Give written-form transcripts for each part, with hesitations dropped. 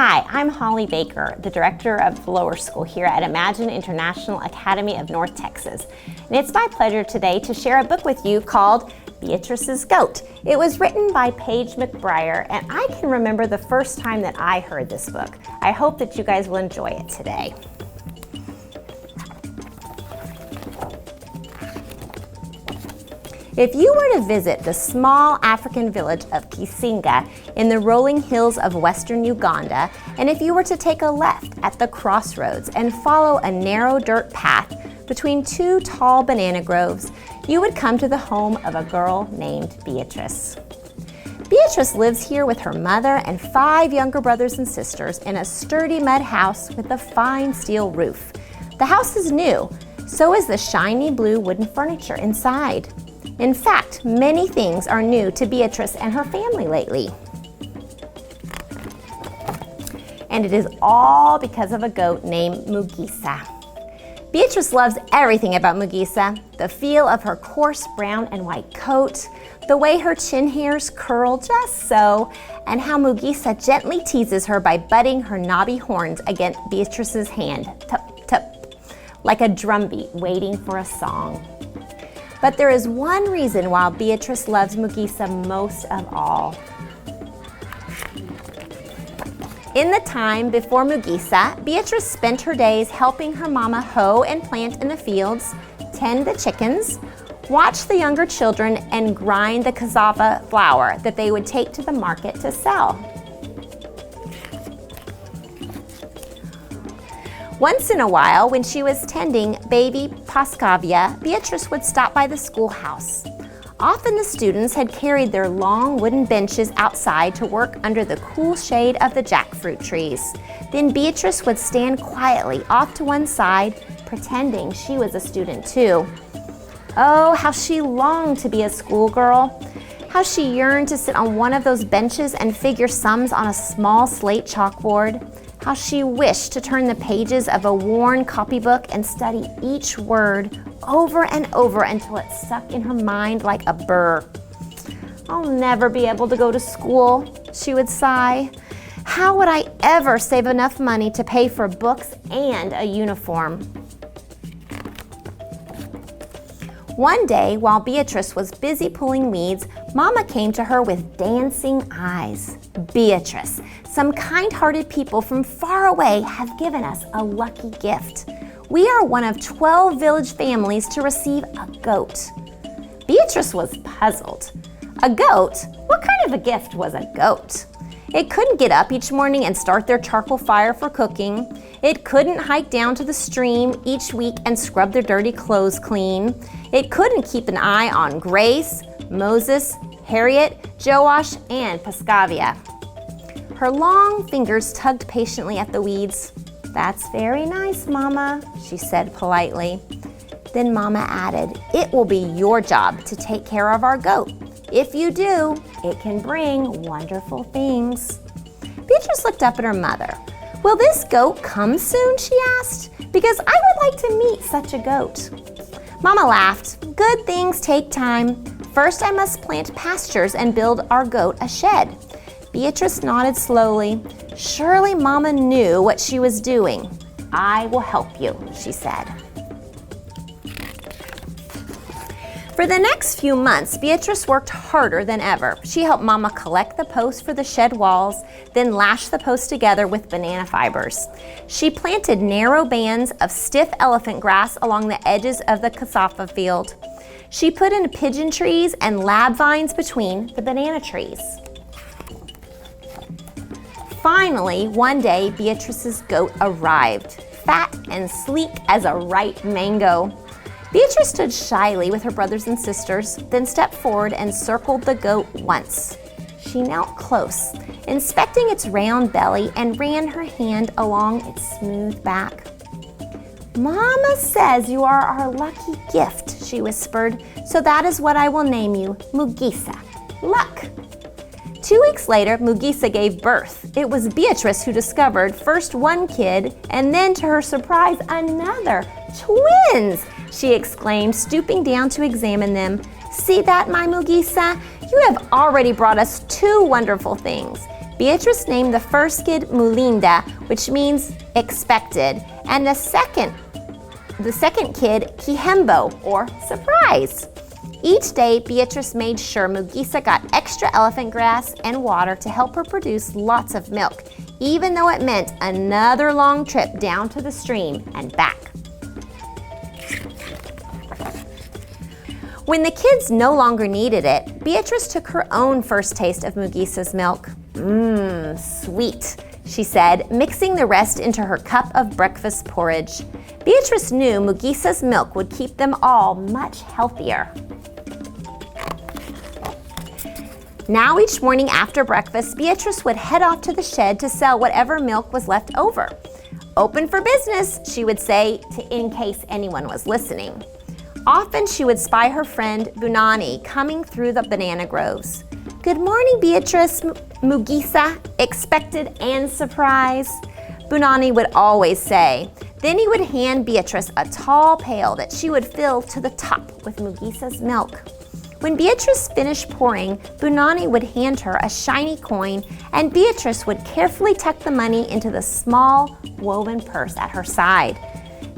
Hi, I'm Holly Baker, the director of the lower school here at Imagine International Academy of North Texas. And it's my pleasure today to share a book with you called Beatrice's Goat. It was written by Paige McBrier, and I can remember the first time that I heard this book. I hope that you guys will enjoy it today. If you were to visit the small African village of Kisinga in the rolling hills of western Uganda, and if you were to take a left at the crossroads and follow a narrow dirt path between two tall banana groves, you would come to the home of a girl named Beatrice. Beatrice lives here with her mother and 5 younger brothers and sisters in a sturdy mud house with a fine steel roof. The house is new, so is the shiny blue wooden furniture inside. In fact, many things are new to Beatrice and her family lately. And it is all because of a goat named Mugisa. Beatrice loves everything about Mugisa: the feel of her coarse brown and white coat, the way her chin hairs curl just so, and how Mugisa gently teases her by butting her knobby horns against Beatrice's hand, tup, tup, like a drumbeat waiting for a song. But there is one reason why Beatrice loves Mugisa most of all. In the time before Mugisa, Beatrice spent her days helping her mama hoe and plant in the fields, tend the chickens, watch the younger children, and grind the cassava flour that they would take to the market to sell. Once in a while, when she was tending baby Pascavia, Beatrice would stop by the schoolhouse. Often the students had carried their long wooden benches outside to work under the cool shade of the jackfruit trees. Then Beatrice would stand quietly off to one side, pretending she was a student too. Oh, how she longed to be a schoolgirl. How she yearned to sit on one of those benches and figure sums on a small slate chalkboard. How she wished to turn the pages of a worn copybook and study each word over and over until it stuck in her mind like a burr. I'll never be able to go to school, she would sigh. How would I ever save enough money to pay for books and a uniform? One day, while Beatrice was busy pulling weeds, Mama came to her with dancing eyes. Beatrice, some kind-hearted people from far away have given us a lucky gift. We are one of 12 village families to receive a goat. Beatrice was puzzled. A goat? What kind of a gift was a goat? It couldn't get up each morning and start their charcoal fire for cooking. It couldn't hike down to the stream each week and scrub their dirty clothes clean. It couldn't keep an eye on Grace, Moses, Harriet, Joash, and Pascavia. Her long fingers tugged patiently at the weeds. "That's very nice, Mama," she said politely. Then Mama added, "It will be your job to take care of our goat. If you do, it can bring wonderful things." Beatrice looked up at her mother. "Will this goat come soon?" she asked, "because I would like to meet such a goat." Mama laughed. "Good things take time. First I must plant pastures and build our goat a shed." Beatrice nodded slowly. Surely Mama knew what she was doing. "I will help you," she said. For the next few months, Beatrice worked harder than ever. She helped Mama collect the posts for the shed walls, then lash the posts together with banana fibers. She planted narrow bands of stiff elephant grass along the edges of the cassava field. She put in pigeon trees and lab vines between the banana trees. Finally, one day, Beatrice's goat arrived, fat and sleek as a ripe mango. Beatrice stood shyly with her brothers and sisters, then stepped forward and circled the goat once. She knelt close, inspecting its round belly, and ran her hand along its smooth back. "Mama says you are our lucky gift," she whispered, "so that is what I will name you, Mugisa. Luck." 2 weeks later, Mugisa gave birth. It was Beatrice who discovered first one kid, and then to her surprise, another. "Twins!" she exclaimed, stooping down to examine them. "See that, my Mugisa? You have already brought us 2 wonderful things. Beatrice named the first kid Mulinda, which means expected, and the second kid Kihembo, or surprise. Each day, Beatrice made sure Mugisa got extra elephant grass and water to help her produce lots of milk, even though it meant another long trip down to the stream and back. When the kids no longer needed it, Beatrice took her own first taste of Mugisa's milk. Sweet, she said, mixing the rest into her cup of breakfast porridge. Beatrice knew Mugisa's milk would keep them all much healthier. Now each morning after breakfast, Beatrice would head off to the shed to sell whatever milk was left over. Open for business, she would say, in case anyone was listening. Often she would spy her friend Bunani coming through the banana groves. Good morning, Beatrice, Mugisa, expected and surprised, Bunani would always say. Then he would hand Beatrice a tall pail that she would fill to the top with Mugisa's milk. When Beatrice finished pouring, Bunani would hand her a shiny coin, and Beatrice would carefully tuck the money into the small woven purse at her side.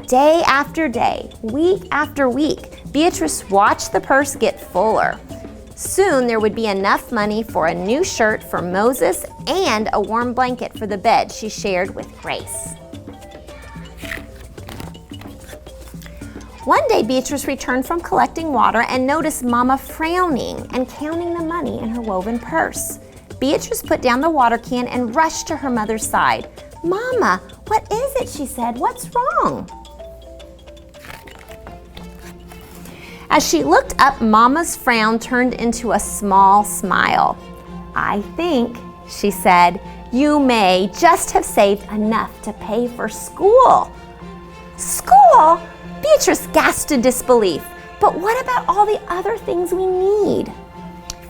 Day after day, week after week, Beatrice watched the purse get fuller. Soon there would be enough money for a new shirt for Moses and a warm blanket for the bed she shared with Grace. One day, Beatrice returned from collecting water and noticed Mama frowning and counting the money in her woven purse. Beatrice put down the water can and rushed to her mother's side. Mama, what is it? She said. What's wrong? As she looked up, Mama's frown turned into a small smile. I think, she said, you may just have saved enough to pay for school. School? Beatrice gasped in disbelief. But what about all the other things we need?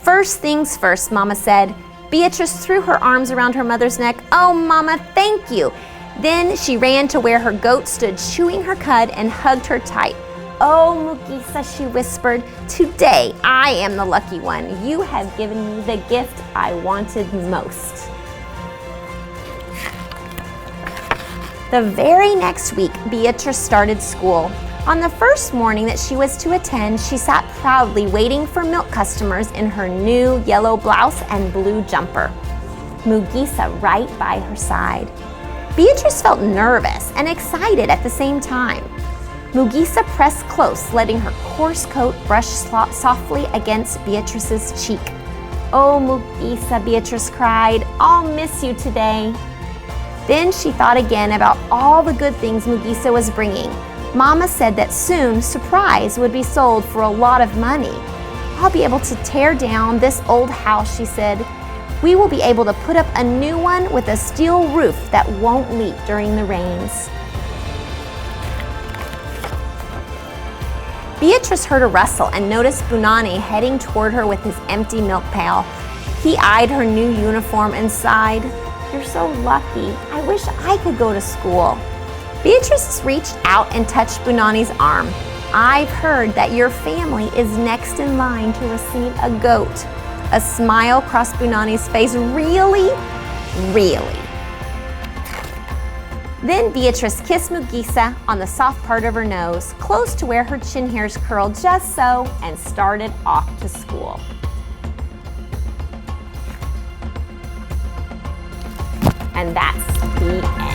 First things first, Mama said. Beatrice threw her arms around her mother's neck. Oh, Mama, thank you. Then she ran to where her goat stood chewing her cud and hugged her tight. Oh, Mugisa, she whispered, today I am the lucky one. You have given me the gift I wanted most. The very next week, Beatrice started school. On the first morning that she was to attend, she sat proudly waiting for milk customers in her new yellow blouse and blue jumper. Mugisa right by her side. Beatrice felt nervous and excited at the same time. Mugisa pressed close, letting her coarse coat brush softly against Beatrice's cheek. Oh, Mugisa, Beatrice cried, I'll miss you today. Then she thought again about all the good things Mugisa was bringing. Mama said that soon Surprise would be sold for a lot of money. I'll be able to tear down this old house, she said. We will be able to put up a new one with a steel roof that won't leak during the rains. Beatrice heard a rustle and noticed Bunani heading toward her with his empty milk pail. He eyed her new uniform and sighed. You're so lucky. I wish I could go to school. Beatrice reached out and touched Bunani's arm. I've heard that your family is next in line to receive a goat. A smile crossed Bunani's face. Really? Really? Then Beatrice kissed Mugisa on the soft part of her nose, close to where her chin hairs curled just so, and started off to school. And that's the end.